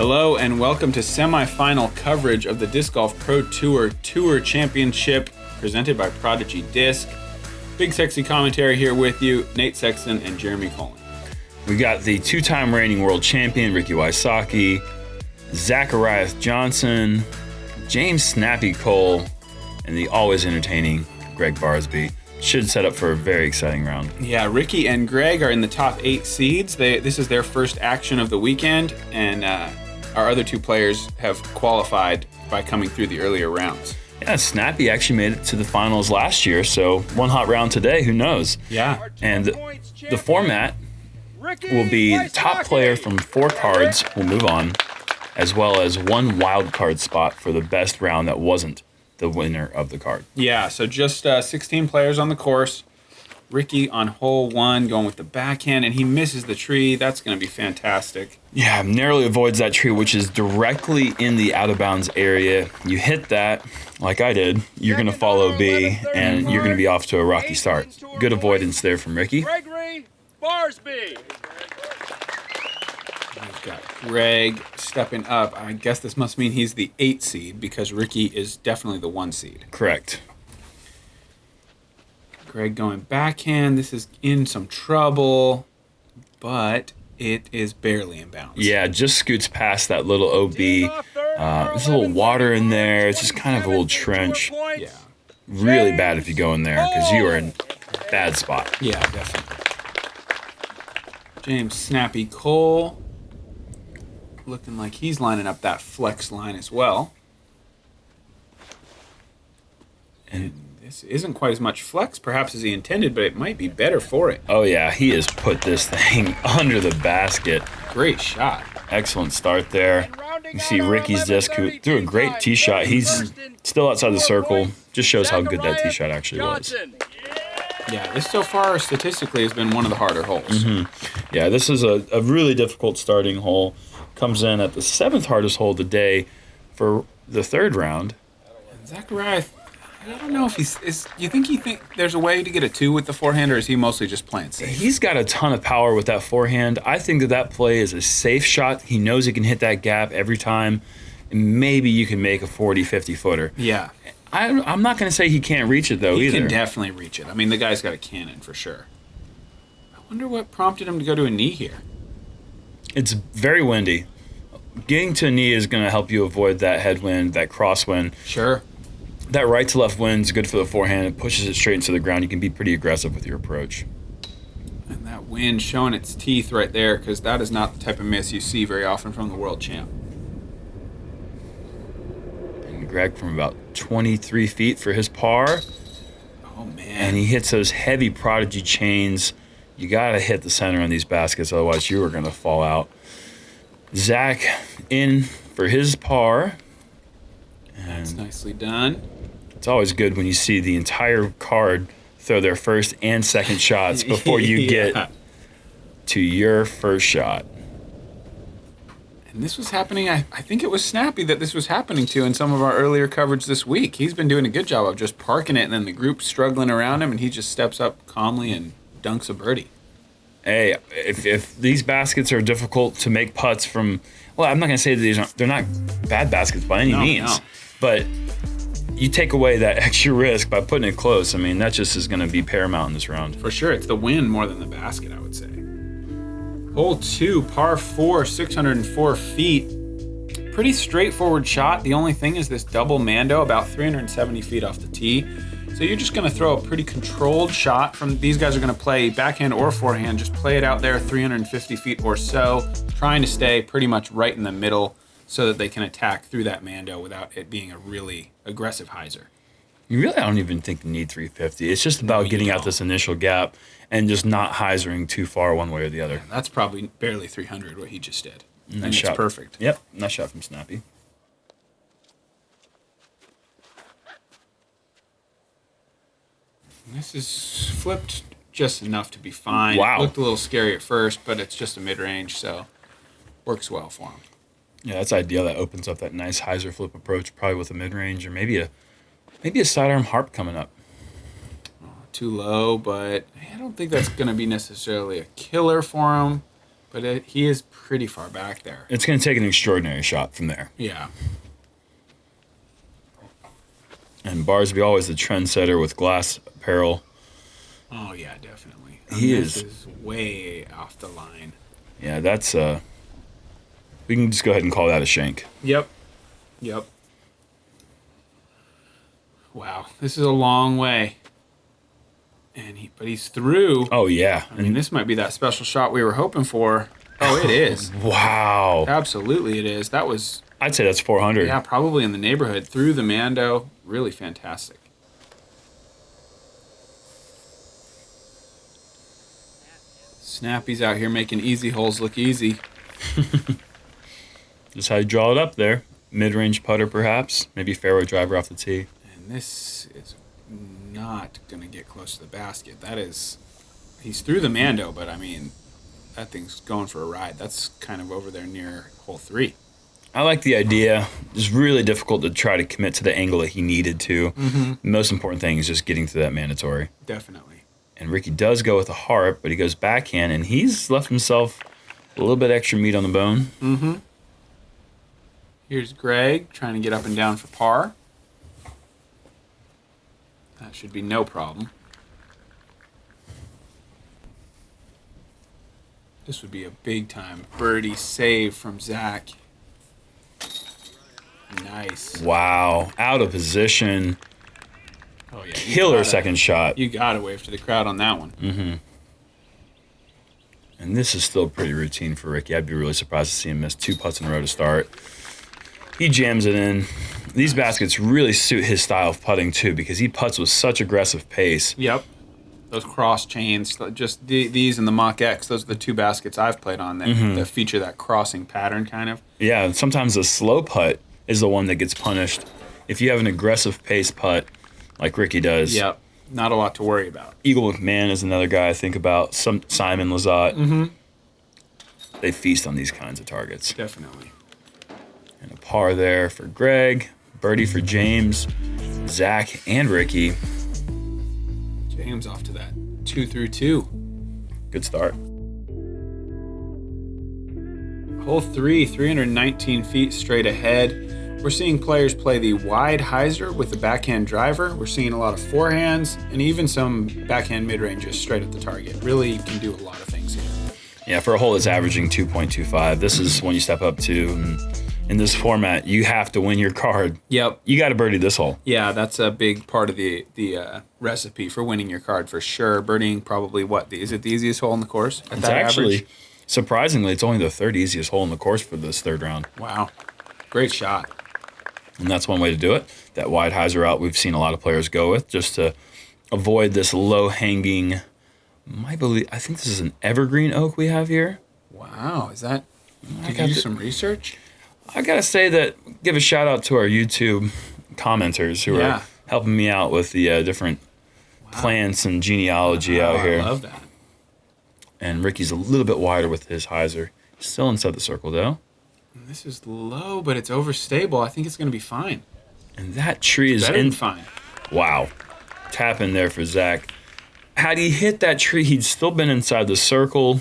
Hello and welcome to semifinal coverage of the Disc Golf Pro Tour Tour Championship presented by Prodigy Disc. BigSexy commentary here with you, Nate Sexton and Jeremy Koling. We got the two-time reigning world champion, Ricky Wysocki, Zackeriath Johnson, James Snappy Cole, and the always entertaining Gregg Barsby. Should set up for a very exciting round. Yeah, Ricky and Gregg are in the top 8 seeds. This is their first action of the weekend, and our other two players have qualified by coming through the earlier rounds. Yeah, Snappy actually made it to the finals last year, so one hot round today, who knows? Yeah. And the format will be the top player from 4 cards will move on, as well as one wild card spot for the best round that wasn't the winner of the card. Yeah, so just 16 players on the course. Ricky on hole 1 going with the backhand, and he misses the tree. That's going to be fantastic. Yeah, narrowly avoids that tree, which is directly in the out-of-bounds area. You hit that, like I did, you're going to follow B, and you're going to be off to a rocky start. Good avoidance there from Ricky. Gregg Barsby. We've got Gregg stepping up. I guess this must mean he's the 8 seed because Ricky is definitely the 1 seed. Correct. Gregg going backhand. This is in some trouble, but it is barely in bounds. Yeah, just scoots past that little OB. There's a little water in there. It's just kind of a little trench. Yeah. Really bad if you go in there because you are in a bad spot. Yeah, definitely. James Snappy Cole looking like he's lining up that flex line as well. And this isn't quite as much flex perhaps as he intended, but it might be better for it. Oh yeah, he has put this thing under the basket. Great shot. Excellent start there. You see Ricky's disc who threw a great tee shot. He's still outside the circle. Just shows how good that tee shot actually was. Yeah, this so far statistically has been one of the harder holes. Mm-hmm. Yeah, this is a really difficult starting hole. Comes in at the 7th hardest hole of the day for the 3rd round. And Zackeriath, I don't know if you think there's a way to get a 2 with the forehand, or is he mostly just playing safe? He's got a ton of power with that forehand. I think that play is a safe shot. He knows he can hit that gap every time, and maybe you can make a 40, 50 footer. Yeah. I'm not going to say he can't reach it, though, either. He can definitely reach it. I mean, the guy's got a cannon for sure. I wonder what prompted him to go to a knee here. It's very windy. Getting to a knee is going to help you avoid that headwind, that crosswind. Sure. That right to left wind is good for the forehand. It pushes it straight into the ground. You can be pretty aggressive with your approach. And that wind showing its teeth right there, because that is not the type of miss you see very often from the world champ. And Gregg from about 23 feet for his par. Oh, man. And he hits those heavy Prodigy chains. You got to hit the center on these baskets, otherwise you are going to fall out. Zach in for his par. That's nicely done. It's always good when you see the entire card throw their first and second shots before you get to your first shot. And this was happening, I think it was Snappy that this was happening to in some of our earlier coverage this week. He's been doing a good job of just parking it, and then the group's struggling around him, and he just steps up calmly and dunks a birdie. Hey, if these baskets are difficult to make putts from, well, I'm not going to say that they're not bad baskets by any means, but you take away that extra risk by putting it close. I mean, that just is going to be paramount in this round. For sure. It's the wind more than the basket, I would say. Hole 2, par 4, 604 feet. Pretty straightforward shot. The only thing is this double mando about 370 feet off the tee. So you're just going to throw a pretty controlled shot. These guys are going to play backhand or forehand. Just play it out there 350 feet or so, trying to stay pretty much right in the middle so that they can attack through that mando without it being a really aggressive hyzer. You really, I don't even think you need 350. It's just about getting out this initial gap and just not hyzering too far one way or the other. Yeah, that's probably barely 300 what he just did. Nice shot. It's perfect. Yep, nice shot from Snappy. This is flipped just enough to be fine. Wow. Looked a little scary at first, but it's just a mid-range, so works well for him. Yeah, that's ideal. That opens up that nice hyzer flip approach, probably with a mid-range or maybe a sidearm harp coming up. Too low, but I don't think that's going to be necessarily a killer for him. But he is pretty far back there. It's going to take an extraordinary shot from there. Yeah. And Barsby, always the trendsetter with glass apparel. Oh, yeah, definitely. This is way off the line. Yeah, that's... we can just go ahead and call that a shank. Yep. Wow, this is a long way. But he's through. Oh, yeah. I mean, this might be that special shot we were hoping for. Oh, it is. Wow. Absolutely it is. That was... I'd say that's 400. Yeah, probably in the neighborhood. Through the Mando. Really fantastic. Snappy's out here making easy holes look easy. Just how you draw it up there. Mid-range putter, perhaps. Maybe fairway driver off the tee. And this is not going to get close to the basket. That is... He's through the Mando, but I mean, that thing's going for a ride. That's kind of over there near hole 3. I like the idea. It's really difficult to try to commit to the angle that he needed to. Mm-hmm. The most important thing is just getting to that mandatory. Definitely. And Ricky does go with a heart, but he goes backhand, and he's left himself a little bit extra meat on the bone. Mm-hmm. Here's Gregg trying to get up and down for par. That should be no problem. This would be a big-time birdie save from Zach. Nice. Wow. Out of position. Oh, yeah. Killer second shot. You got to wave to the crowd on that one. Mm-hmm. And this is still pretty routine for Ricky. I'd be really surprised to see him miss 2 putts in a row to start. He jams it in. These baskets really suit his style of putting, too, because he putts with such aggressive pace. Yep. Those cross chains, just these and the Mach X, those are the 2 baskets I've played on that feature that crossing pattern, kind of. Yeah, and sometimes a slow putt is the one that gets punished. If you have an aggressive pace putt, like Ricky does. Yep. Not a lot to worry about. Eagle McMahon is another guy I think about. Simon Lizotte. Mm-hmm. They feast on these kinds of targets. Definitely. And a par there for Gregg. Birdie for James, Zach, and Ricky. James off to that 2 through 2. Good start. Hole 3, 319 feet straight ahead. We're seeing players play the wide hyzer with the backhand driver. We're seeing a lot of forehands and even some backhand mid-ranges straight at the target. Really can do a lot of things here. Yeah, for a hole that's averaging 2.25, this is when you step up to, and in this format, you have to win your card. Yep. You got to birdie this hole. Yeah, that's a big part of the recipe for winning your card for sure. Birdieing probably is it the easiest hole in the course? It's actually, surprisingly, it's only the 3rd easiest hole in the course for this 3rd round. Wow. Great shot. And that's one way to do it. That wide hyzer route we've seen a lot of players go with just to avoid this low-hanging, I think this is an evergreen oak we have here. Wow, is that, did you do some research? I got to say that, give a shout out to our YouTube commenters who are helping me out with the different plants and genealogy out here. I love that. And Ricky's a little bit wider with his hyzer. Still inside the circle, though. This is low, but it's overstable. I think it's going to be fine. And that tree is better than fine. Wow. Tap in there for Zach. Had he hit that tree, he'd still been inside the circle.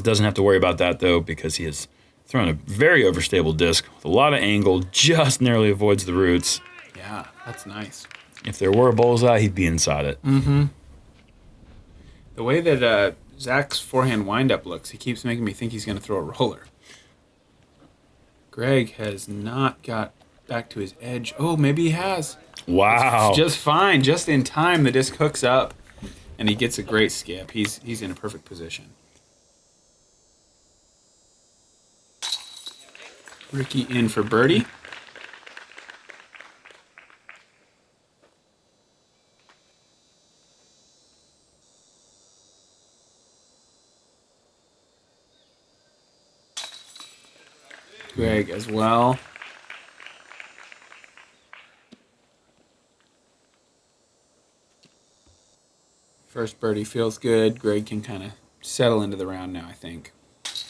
Doesn't have to worry about that, though, because he has thrown a very overstable disc with a lot of angle, just narrowly avoids the roots. Yeah, that's nice. If there were a bullseye, he'd be inside it. Mm-hmm. The way that Zach's forehand windup looks, he keeps making me think he's going to throw a roller. Gregg has not got back to his edge. Oh, maybe he has. Wow. It's just fine. Just in time, the disc hooks up, and he gets a great skip. He's in a perfect position. Ricky in for birdie. Gregg as well. First birdie feels good. Gregg can kind of settle into the round now, I think.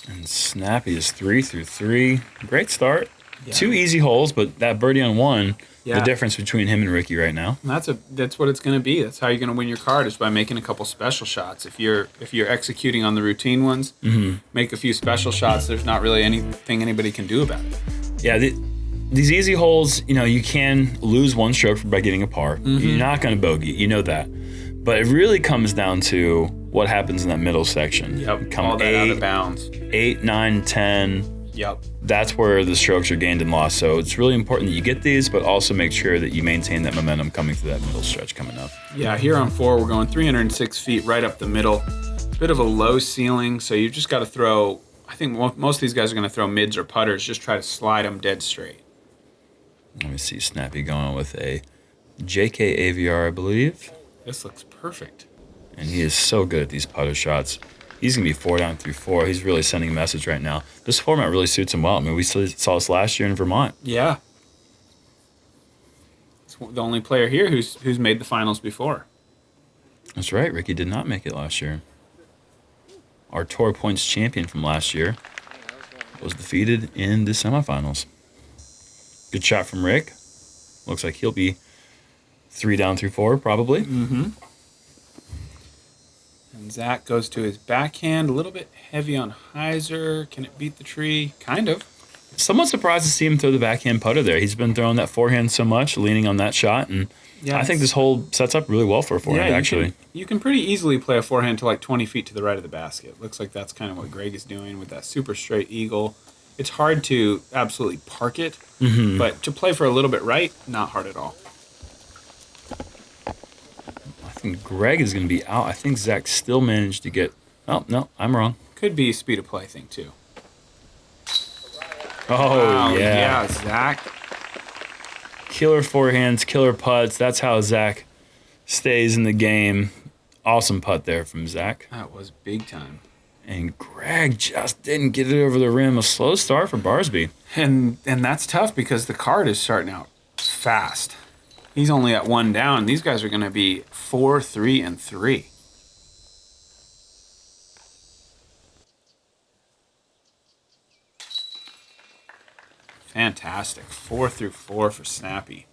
And Snappy is 3 through 3. Great start. Yeah. 2 easy holes, but that birdie on 1, Yeah. the difference between him and Ricky right now. And that's what it's going to be. That's how you're going to win your card, is by making a couple special shots. If you're executing on the routine ones, make a few special shots. There's not really anything anybody can do about it. Yeah, these easy holes, you can lose 1 stroke by getting a par. You're not going to bogey, you know that. But it really comes down to what happens in that middle section. Yep, Come all that out of bounds. 8, 9, 10. Yep. That's where the strokes are gained and lost. So it's really important that you get these, but also make sure that you maintain that momentum coming through that middle stretch coming up. Yeah, here on 4, we're going 306 feet right up the middle. Bit of a low ceiling, so you've just got to throw, I think most of these guys are going to throw mids or putters, just try to slide them dead straight. Let me see Snappy going with a JK AVR, I believe. This looks perfect. And he is so good at these putter shots. He's going to be 4 down through 4. He's really sending a message right now. This format really suits him well. I mean, we saw this last year in Vermont. Yeah. It's the only player here who's made the finals before. That's right. Ricky did not make it last year. Our tour points champion from last year was defeated in the semifinals. Good shot from Rick. Looks like he'll be 3 down through 4, probably. And Zach goes to his backhand, a little bit heavy on hyzer. Can it beat the tree? Kind of. Somewhat surprised to see him throw the backhand putter there. He's been throwing that forehand so much, leaning on that shot, and Yeah, I think this hole sets up really well for a forehand, actually. You can pretty easily play a forehand to like 20 feet to the right of the basket. Looks like that's kind of what Gregg is doing with that super straight eagle. It's hard to absolutely park it, but to play for a little bit right, not hard at all. I think Gregg is going to be out. I think Zach still managed to get... Oh, no, I'm wrong. Could be a speed of play thing, too. Oh, Wow, yeah. yeah, Zach. Killer forehands, killer putts. That's how Zach stays in the game. Awesome putt there from Zach. That was big time. And Gregg just didn't get it over the rim. A slow start for Barsby. And that's tough because the card is starting out fast. He's only at 1 down. These guys are going to be 4, 3, and 3. Fantastic. 4 through 4 for Snappy.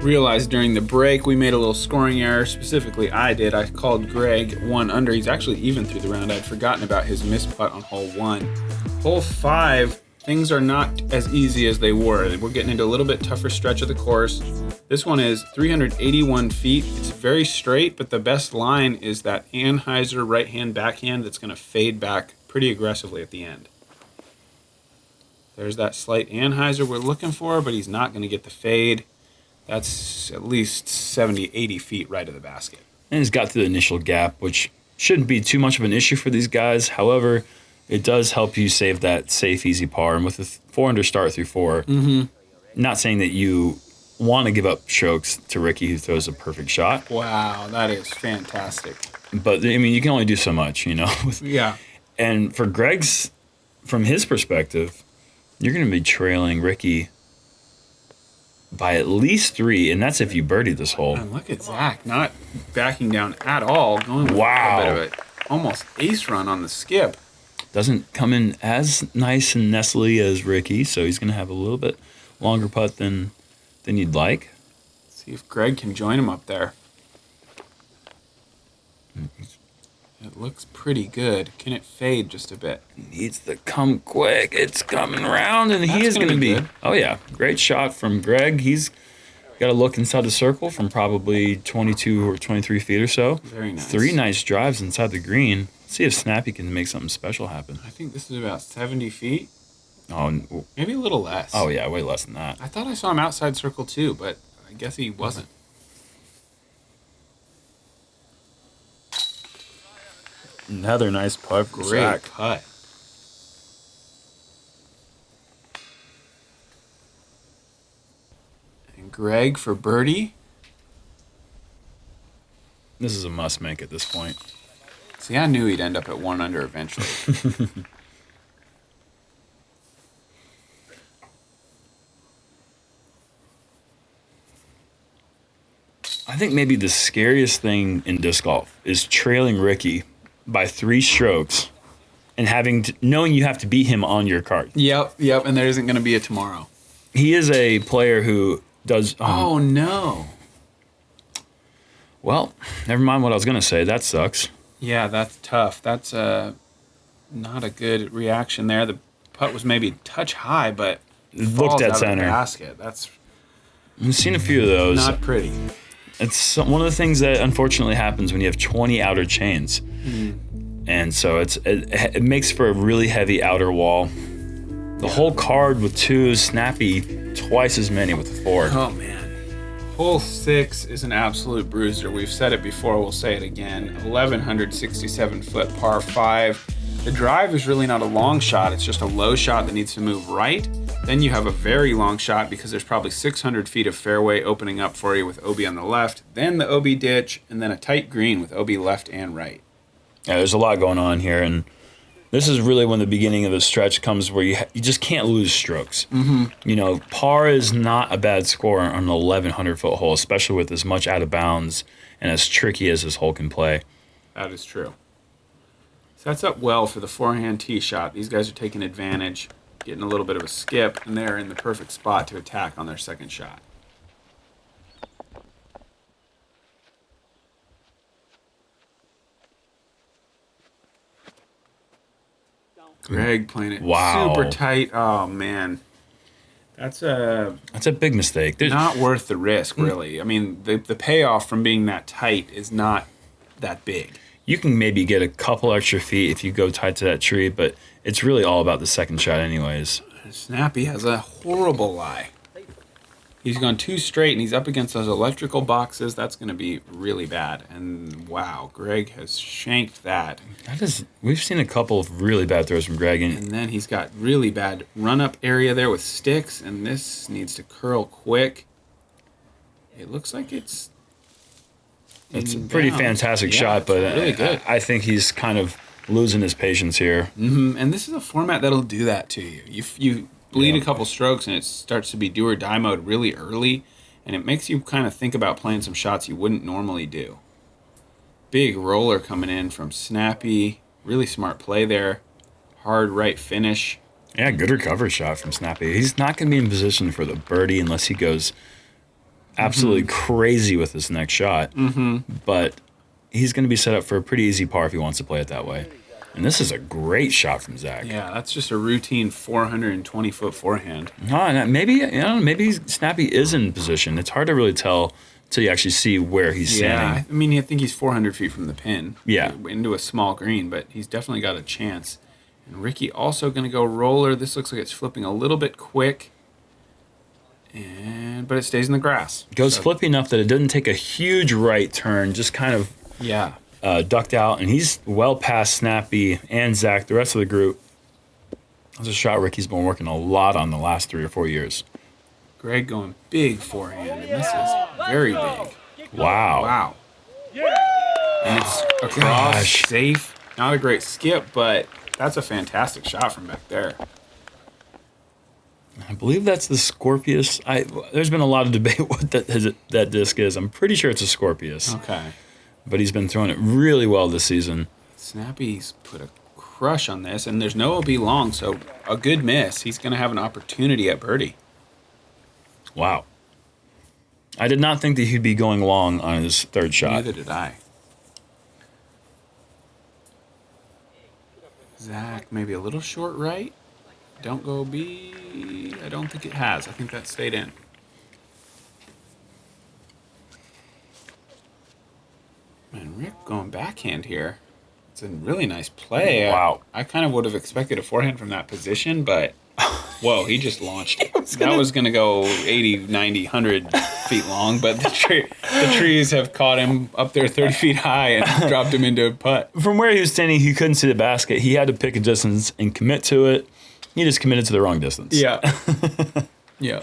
Realized during the break we made a little scoring error. Specifically, I did. I called Gregg 1 under. He's actually even through the round. I'd forgotten about his missed putt on hole 1. Hole 5, things are not as easy as they were. We're getting into a little bit tougher stretch of the course. This one is 381 feet. It's very straight, but the best line is that Anheuser right-hand backhand that's going to fade back pretty aggressively at the end. There's that slight Anheuser we're looking for, but he's not going to get the fade. That's at least 70, 80 feet right of the basket. And he's got through the initial gap, which shouldn't be too much of an issue for these guys. However, it does help you save that safe, easy par. And with a 4 under start through 4, not saying that you want to give up strokes to Ricky, who throws a perfect shot. Wow, that is fantastic. But, I mean, you can only do so much, Yeah. And for Gregg's, from his perspective, you're going to be trailing Ricky by at least 3, and that's if you birdie this hole. And look at Zach, not backing down at all, going with Wow. a little bit of a almost ace run on the skip. Doesn't come in as nice and nestly as Ricky, so he's going to have a little bit longer putt than you'd like. See if Gregg can join him up there. It looks pretty good. Can it fade just a bit? Needs to come quick. It's coming around, and he That's is going to gonna be be. good. Oh yeah, great shot from Gregg. He's Got to look inside the circle from probably 22 or 23 feet or so. Very nice. 3 nice drives inside the green. Let's see if Snappy can make something special happen. I think this is about 70 feet. Oh, Maybe a little less. oh yeah, way less than that. I thought I saw him outside circle too, but I guess he wasn't. Another nice putt for Great Zach. putt. And Gregg for birdie. This is a must make at this point. See, I knew he'd end up at 1 under eventually. I think maybe the scariest thing in disc golf is trailing Ricky by 3 strokes and knowing you have to beat him on your card. Yep, and there isn't going to be a tomorrow. He is a player who does. Oh, no. Well, never mind what I was going to say. That sucks. Yeah, that's tough. That's not a good reaction there. The putt was maybe a touch high, but Looked falls at out of the center. basket. That's I've seen a few of those. not pretty. It's one of the things that unfortunately happens when you have 20 outer chains. And so it makes for a really heavy outer wall. The whole card with 2, Snappy twice as many with 4. Oh, man. Hole 6 is an absolute bruiser. We've said it before, we'll say it again. 1,167 foot par 5. The drive is really not a long shot. It's just a low shot that needs to move right. Then you have a very long shot because there's probably 600 feet of fairway opening up for you with OB on the left, then the OB ditch, and then a tight green with OB left and right. Yeah, there's a lot going on here, and this is really when the beginning of the stretch comes where you just can't lose strokes. You know, par is not a bad score on an 1,100-foot hole, especially with as much out of bounds and as tricky as this hole can play. That is true. Sets up well for the forehand tee shot. These guys are taking advantage, getting a little bit of a skip, and they're in the perfect spot to attack on their second shot. Gregg playing it super tight. Oh, man. That's a big mistake. not worth the risk, really. I mean, the payoff from being that tight is not that big. You can maybe get a couple extra feet if you go tight to that tree, but it's really all about the second shot anyways. Snappy has a horrible lie. He's gone 2 straight, and he's up against those electrical boxes. That's going to be really bad. And, wow, Gregg has shanked that. We've seen a couple of really bad throws from Gregg. And then he's got really bad run-up area there with sticks, and this needs to curl quick. It looks like it's a pretty fantastic shot, but really good. I think he's kind of losing his patience here. And this is a format that'll do that to you. You bleed a couple strokes, and it starts to be do or die mode really early, and it makes you kind of think about playing some shots you wouldn't normally do. Big roller coming in from Snappy. Really smart play there. Hard right finish. Yeah, good recovery shot from Snappy. He's not going to be in position for the birdie unless he goes absolutely crazy with this next shot. But he's going to be set up for a pretty easy par if he wants to play it that way. And this is a great shot from Zach. Yeah, that's just a routine 420-foot forehand. No, maybe Snappy is in position. It's hard to really tell until you actually see where he's standing. I mean, I think he's 400 feet from the pin. Yeah. Into a small green, but he's definitely got a chance. And Ricky also going to go roller. This looks like it's flipping a little bit quick. But it stays in the grass. Goes flippy enough that it doesn't take a huge right turn, just kind of ducked out, and he's well past Snappy and Zach, the rest of the group. That's a shot Ricky's been working a lot on the last 3 or 4 years. Gregg going big forehand, and this is very big. Wow. And it's across, safe. Not a great skip, but that's a fantastic shot from back there. I believe that's the Scorpius. There's been a lot of debate what that disc is. I'm pretty sure it's a Scorpius. Okay. But he's been throwing it really well this season. Snappy's put a crush on this, and there's no OB long, so a good miss. He's going to have an opportunity at birdie. Wow. I did not think that he'd be going long on his third shot. Neither did I. Zach, maybe a little short right. Don't go OB. I don't think it has. I think that stayed in. Rick going backhand here. It's a really nice play. Wow. I kind of would have expected a forehand from that position, but whoa, he just launched. That was going to go 80, 90, 100 feet long, but the trees have caught him up there 30 feet high and dropped him into a putt. From where he was standing, he couldn't see the basket. He had to pick a distance and commit to it. He just committed to the wrong distance. Yeah. Yeah.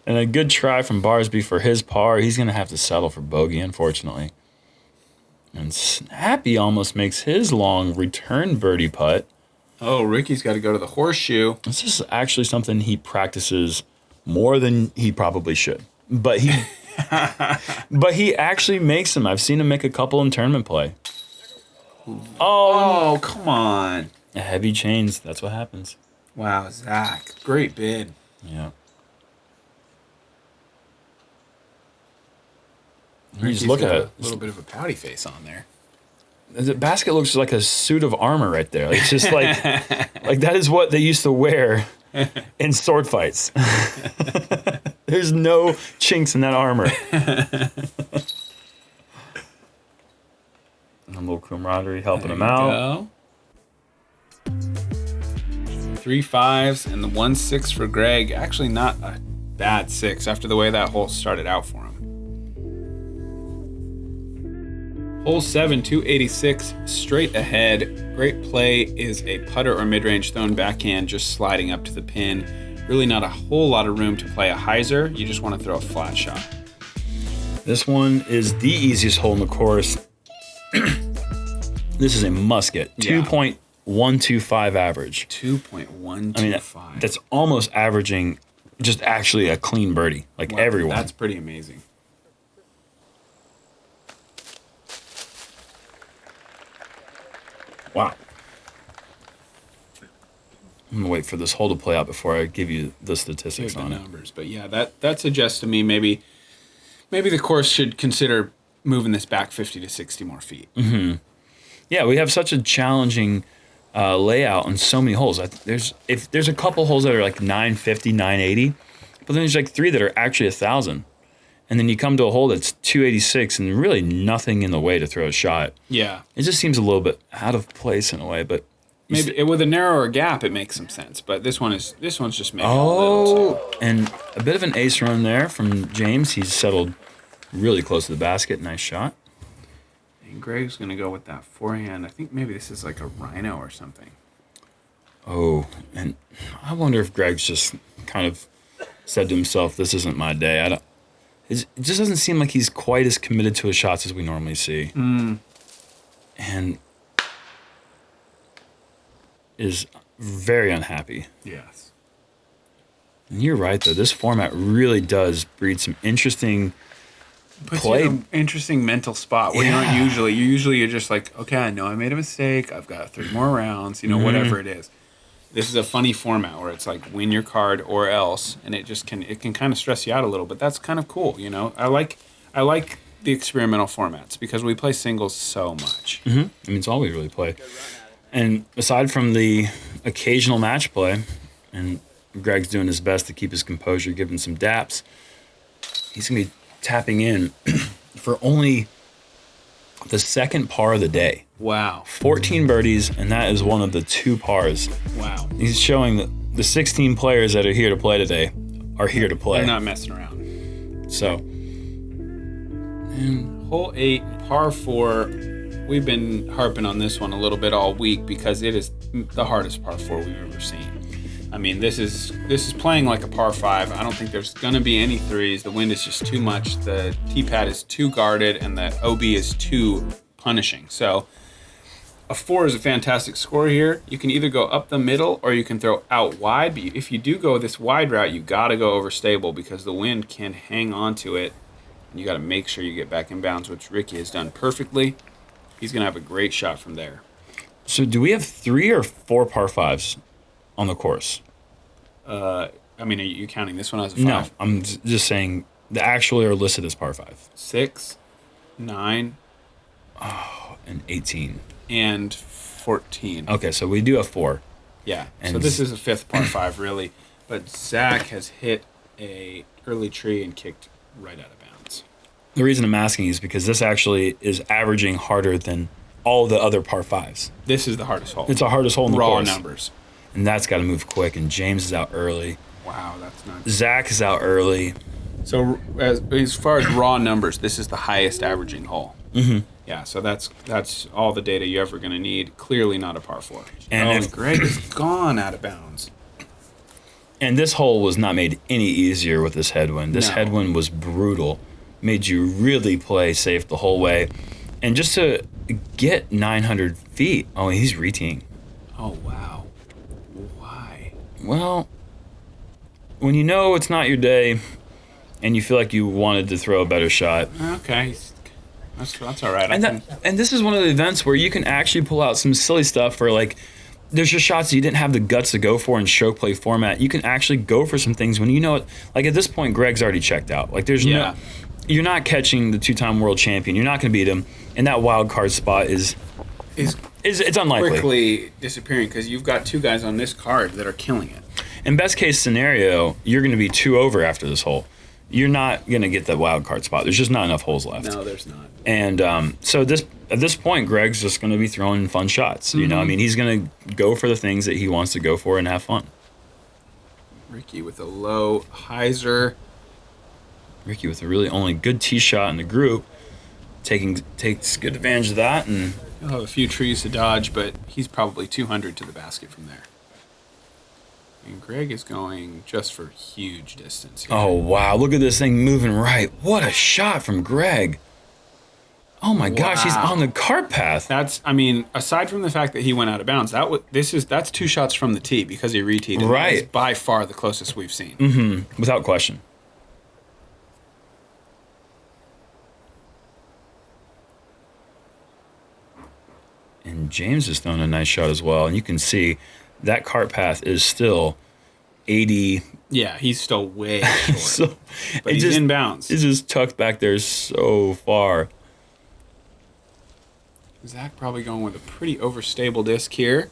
And a good try from Barsby for his par. He's going to have to settle for bogey, unfortunately. And Snappy almost makes his long return birdie putt. Oh, Ricky's got to go to the horseshoe. This is actually something he practices more than he probably should. But he actually makes them. I've seen him make a couple in tournament play. Oh, come on. Heavy chains. That's what happens. Wow, Zach. Great bid. Yeah. You Ricky's just look got at it. a little bit of a pouty face on there. The basket looks like a suit of armor right there. It's just like that is what they used to wear in sword fights. There's no chinks in that armor. A little camaraderie helping him out. 3 5s and the 1 6 for Gregg. Actually, not a bad 6 after the way that hole started out for him. Hole 7, 286, straight ahead. Great play is a putter or mid-range thrown backhand, just sliding up to the pin. Really not a whole lot of room to play a hyzer. You just want to throw a flat shot. This one is the easiest hole in the course. This is a musket. Yeah. 2.125 average. 2.125. I mean, that's almost averaging just actually a clean birdie, like wow, everyone. That's pretty amazing. Wow. I'm gonna wait for this hole to play out before I give you the statistics on it. Numbers, but yeah, that suggests to me maybe the course should consider moving this back 50 to 60 more feet. Mm-hmm. Yeah, we have such a challenging layout on so many holes. There's a couple holes that are like 950, 980, but then there's like 3 that are actually 1,000. And then you come to a hole that's 286 and really nothing in the way to throw a shot. Yeah. It just seems a little bit out of place in a way, but maybe with a narrower gap it makes some sense, but this one's just maybe a little too. And a bit of an ace run there from James. He's settled really close to the basket. Nice shot. And Gregg's going to go with that forehand. I think maybe this is like a rhino or something. Oh, and I wonder if Gregg's just kind of said to himself, this isn't my day. It just doesn't seem like he's quite as committed to his shots as we normally see. And is very unhappy. Yes. And you're right, though. This format really does breed some interesting Puts play. you in an interesting mental spot where you're just like, okay, I know I made a mistake. I've got 3 more rounds, whatever it is. This is a funny format where it's like win your card or else, and it can kind of stress you out a little, but that's kind of cool, I like the experimental formats because we play singles so much. Mm-hmm. I mean, it's all we really play. And aside from the occasional match play, and Gregg's doing his best to keep his composure, giving some daps, he's going to be tapping in for only the second par of the day. Wow. 14 birdies, and that is one of the 2 pars. Wow. He's showing that the 16 players that are here to play today are here to play. They're not messing around. So. And hole 8, par 4. We've been harping on this one a little bit all week because it is the hardest par 4 we've ever seen. I mean, this is playing like a par 5. I don't think there's going to be any threes. The wind is just too much. The tee pad is too guarded, and the OB is too punishing. So a 4 is a fantastic score here. You can either go up the middle or you can throw out wide. But if you do go this wide route, you got to go overstable because the wind can hang on to it. And you got to make sure you get back in bounds, which Ricky has done perfectly. He's going to have a great shot from there. So do we have 3 or 4 par 5s on the course? I mean, are you counting this one as a 5? No, I'm just saying the actually are listed as par 5. 6, 9, and 18. and 14. Okay, so we do have 4. Yeah, And so this is a 5th par 5, really. But Zach has hit a early tree and kicked right out of bounds. The reason I'm asking is because this actually is averaging harder than all the other par 5s. This is the hardest hole. It's the hardest hole in the raw course. numbers. And that's got to move quick. And James is out early. Wow, that's not. Zach is out early. So as far as raw numbers, this is the highest averaging hole. Mm-hmm. Yeah, so that's all the data you're ever going to need. Clearly not a par 4. And if Gregg is gone out of bounds. And this hole was not made any easier with this headwind. This headwind was brutal. Made you really play safe the whole way. And just to get 900 feet, oh, he's reteeing. Oh, wow. Why? Well, when you know it's not your day and you feel like you wanted to throw a better shot. Okay. That's all right. And this is one of the events where you can actually pull out some silly stuff for like, there's just shots you didn't have the guts to go for in stroke play format. You can actually go for some things when you know it. Like at this point, Gregg's already checked out. Like there's no, you're not catching the 2-time world champion. You're not going to beat him. And that wild card spot is it's unlikely. Quickly disappearing because you've got 2 guys on this card that are killing it. In best case scenario, you're going to be 2 over after this hole. You're not going to get that wild card spot. There's just not enough holes left. No, there's not. And so at this point, Gregg's just going to be throwing fun shots. You know, I mean, he's going to go for the things that he wants to go for and have fun. Ricky with a low hyzer. Ricky with a really only good tee shot in the group. Takes good advantage of that. And He'll have a few trees to dodge, but he's probably 200 to the basket from there. And Gregg is going just for huge distance here. Oh, wow. Look at this thing moving right. What a shot from Gregg. Oh, my gosh. He's on the cart path. That's, I mean, aside from the fact that he went out of bounds, that's 2 shots from the tee because he reteed. And right. That is by far the closest we've seen. Mm-hmm. Without question. And James is throwing a nice shot as well. And you can see that cart path is still 80. Yeah, he's still way short. So, but he's in bounds. It's just tucked back there so far. Zach probably going with a pretty overstable disc here.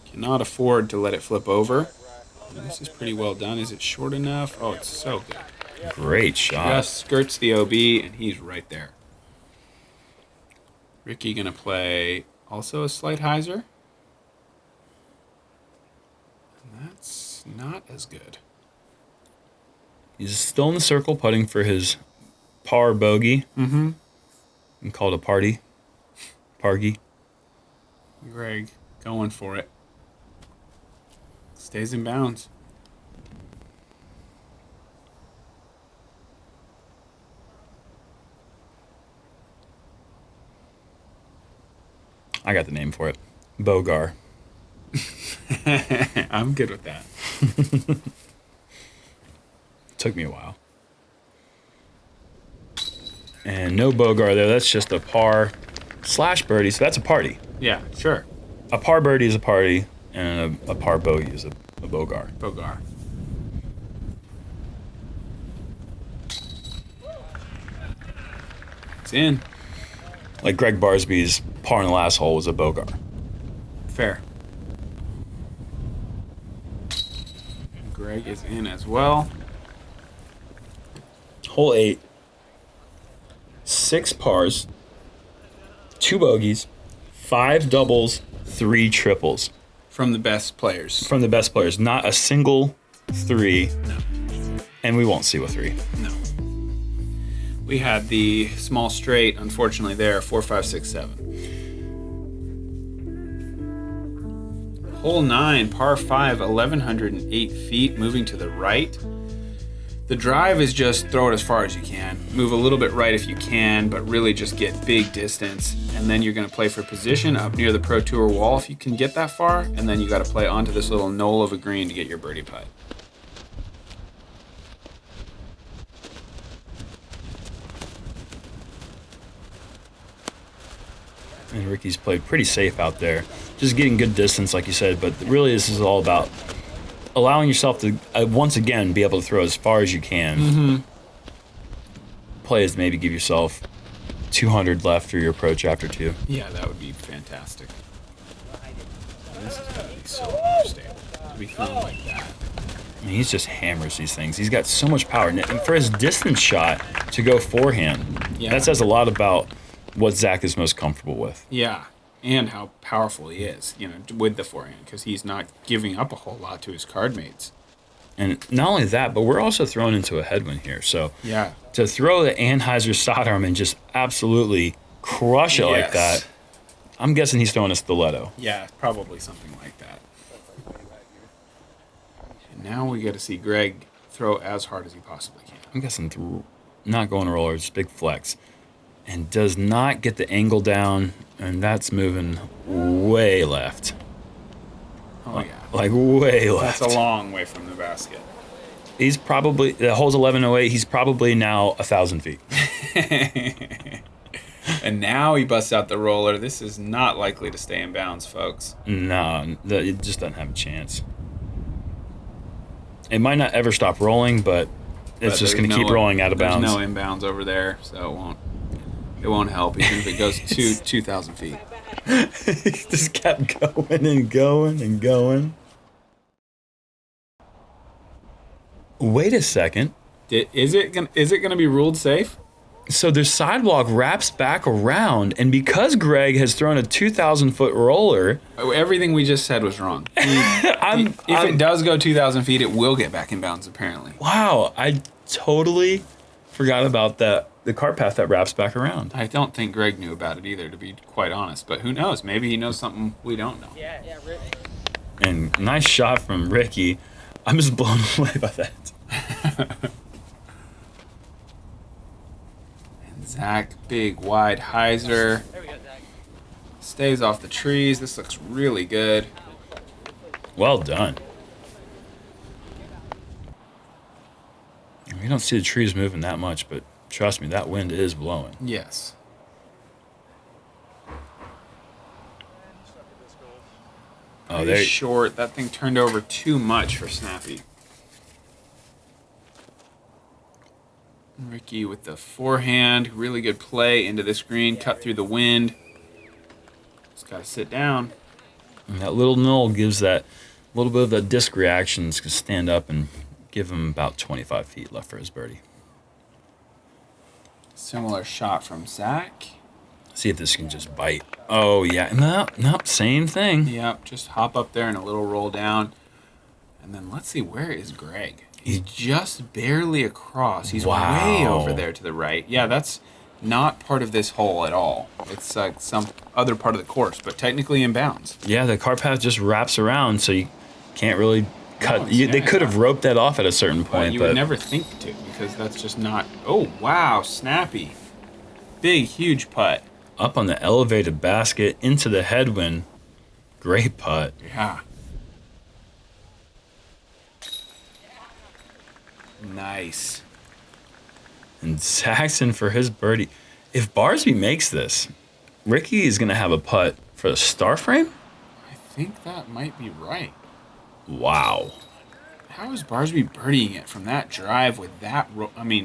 Cannot afford to let it flip over. And this is pretty well done. Is it short enough? Oh, it's so good. Great shot. Just skirts the OB, and he's right there. Ricky going to play also a slight hyzer. And that's not as good. He's still in the circle putting for his par bogey. Mm-hmm. And called a party. Pargy. Gregg going for it. Stays in bounds. I got the name for it. Bogar. I'm good with that. Took me a while. And no Bogar there. That's just a par / birdie. So that's a party. Yeah, sure. A par birdie is a party, and a par bogey is a Bogar. Bogar. It's in. Like Gregg Barsby's par in the last hole was a Bogar. Fair. Gregg is in as well. Hole 8. 6 pars. 2 bogeys. 5 doubles. 3 triples. From the best players. From the best players. Not a single 3. No. And we won't see a 3. No. We had the small straight, unfortunately, there, 4, 5, 6, 7. Hole 9, par 5, 1,108 feet, moving to the right. The drive is just throw it as far as you can. Move a little bit right if you can, but really just get big distance. And then you're going to play for position up near the Pro Tour wall if you can get that far. And then you got to play onto this little knoll of a green to get your birdie putt. And Ricky's played pretty safe out there. Just getting good distance, like you said. But really, this is all about allowing yourself to, once again, be able to throw as far as you can. Mm-hmm. Play is maybe give yourself 200 left for your approach after 2. Yeah, that would be fantastic. This is going to be so unstable to be throwing like that. I mean, he's just hammers these things. He's got so much power. And for his distance shot to go forehand, Yeah. That says a lot about what Zach is most comfortable with. Yeah, and how powerful he is, with the forehand, because he's not giving up a whole lot to his card mates. And not only that, but we're also thrown into a headwind here. So Yeah. to throw the Anheuser sidearm and just absolutely crush it like that, I'm guessing he's throwing a stiletto. Yeah, probably something like that. And now we get to see Gregg throw as hard as he possibly can. I'm guessing not going roller, just big flex. And does not get the angle down, and that's moving way left. Oh, yeah. Like way left. That's a long way from the basket. He's probably, the hole's 1108, he's probably now 1,000 feet. And now he busts out the roller. This is not likely to stay in bounds, folks. No, it just doesn't have a chance. It might not ever stop rolling, but it's just going to keep rolling out of bounds. There's no inbounds over there, so it won't help, even if it goes 2,000 feet. He just kept going and going and going. Wait a second. Is it gonna be ruled safe? So their sidewalk wraps back around, and because Gregg has thrown a 2,000-foot roller... Everything we just said was wrong. If it does go 2,000 feet, it will get back in bounds, apparently. Wow, I totally forgot about that. The cart path that wraps back around. I don't think Gregg knew about it either, to be quite honest. But who knows? Maybe he knows something we don't know. Yeah, Rick. And nice shot from Ricky. I'm just blown away by that. And Zach, big, wide hyzer. There we go, Zach. Stays off the trees. This looks really good. Well done. We don't see the trees moving that much, but trust me, that wind is blowing. Yes. Oh, Very short. That thing turned over too much for Snappy. Ricky with the forehand. Really good play into this green. Cut through the wind. Just got to sit down. And that little knoll gives that little bit of a disc reaction to stand up and give him about 25 feet left for his birdie. Similar shot from Zach. See if this can just bite. Oh, yeah. Nope, same thing. Yep, just hop up there and a little roll down. And then let's see, where is Gregg? He's just barely across. He's way over there to the right. Yeah, that's not part of this hole at all. It's like some other part of the course, but technically in bounds. Yeah, the cart path just wraps around, so you can't really cut. No, They could have roped that off at a certain point. You would never think to, because that's just not... Oh, wow, Snappy. Big, huge putt. Up on the elevated basket, into the headwind. Great putt. Yeah. Nice. And Saxon for his birdie. If Barsby makes this, Ricky is going to have a putt for the star frame? I think that might be right. Wow. How is Barsby birdieing it from that drive with that...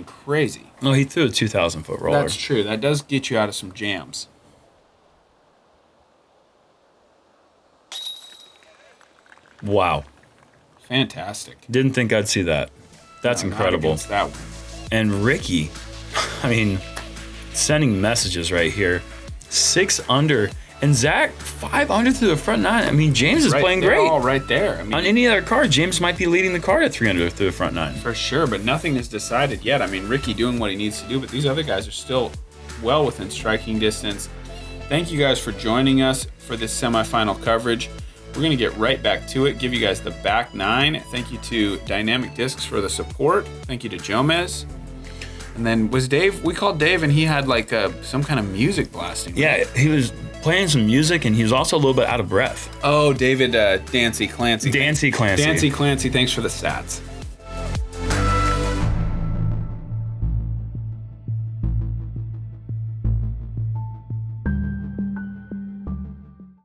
crazy. No, he threw a 2,000-foot roller. That's true. That does get you out of some jams. Wow. Fantastic. Didn't think I'd see that. That's No, not incredible. against that one. And Ricky, sending messages right here. 6 under. And Zach, 5 under through the front 9. James is playing They're great. all right there. On any other card, James might be leading the card at 3 under through the front 9. For sure, but nothing is decided yet. Ricky doing what he needs to do, but these other guys are still well within striking distance. Thank you guys for joining us for this semifinal coverage. We're going to get right back to it, give you guys the back 9. Thank you to Dynamic Discs for the support. Thank you to Jomez. And then we called Dave and he had some kind of music blasting. Yeah, he was playing some music and he was also a little bit out of breath. Oh, David Dancy Clancy. Dancy Clancy. Dancy Clancy, thanks for the stats.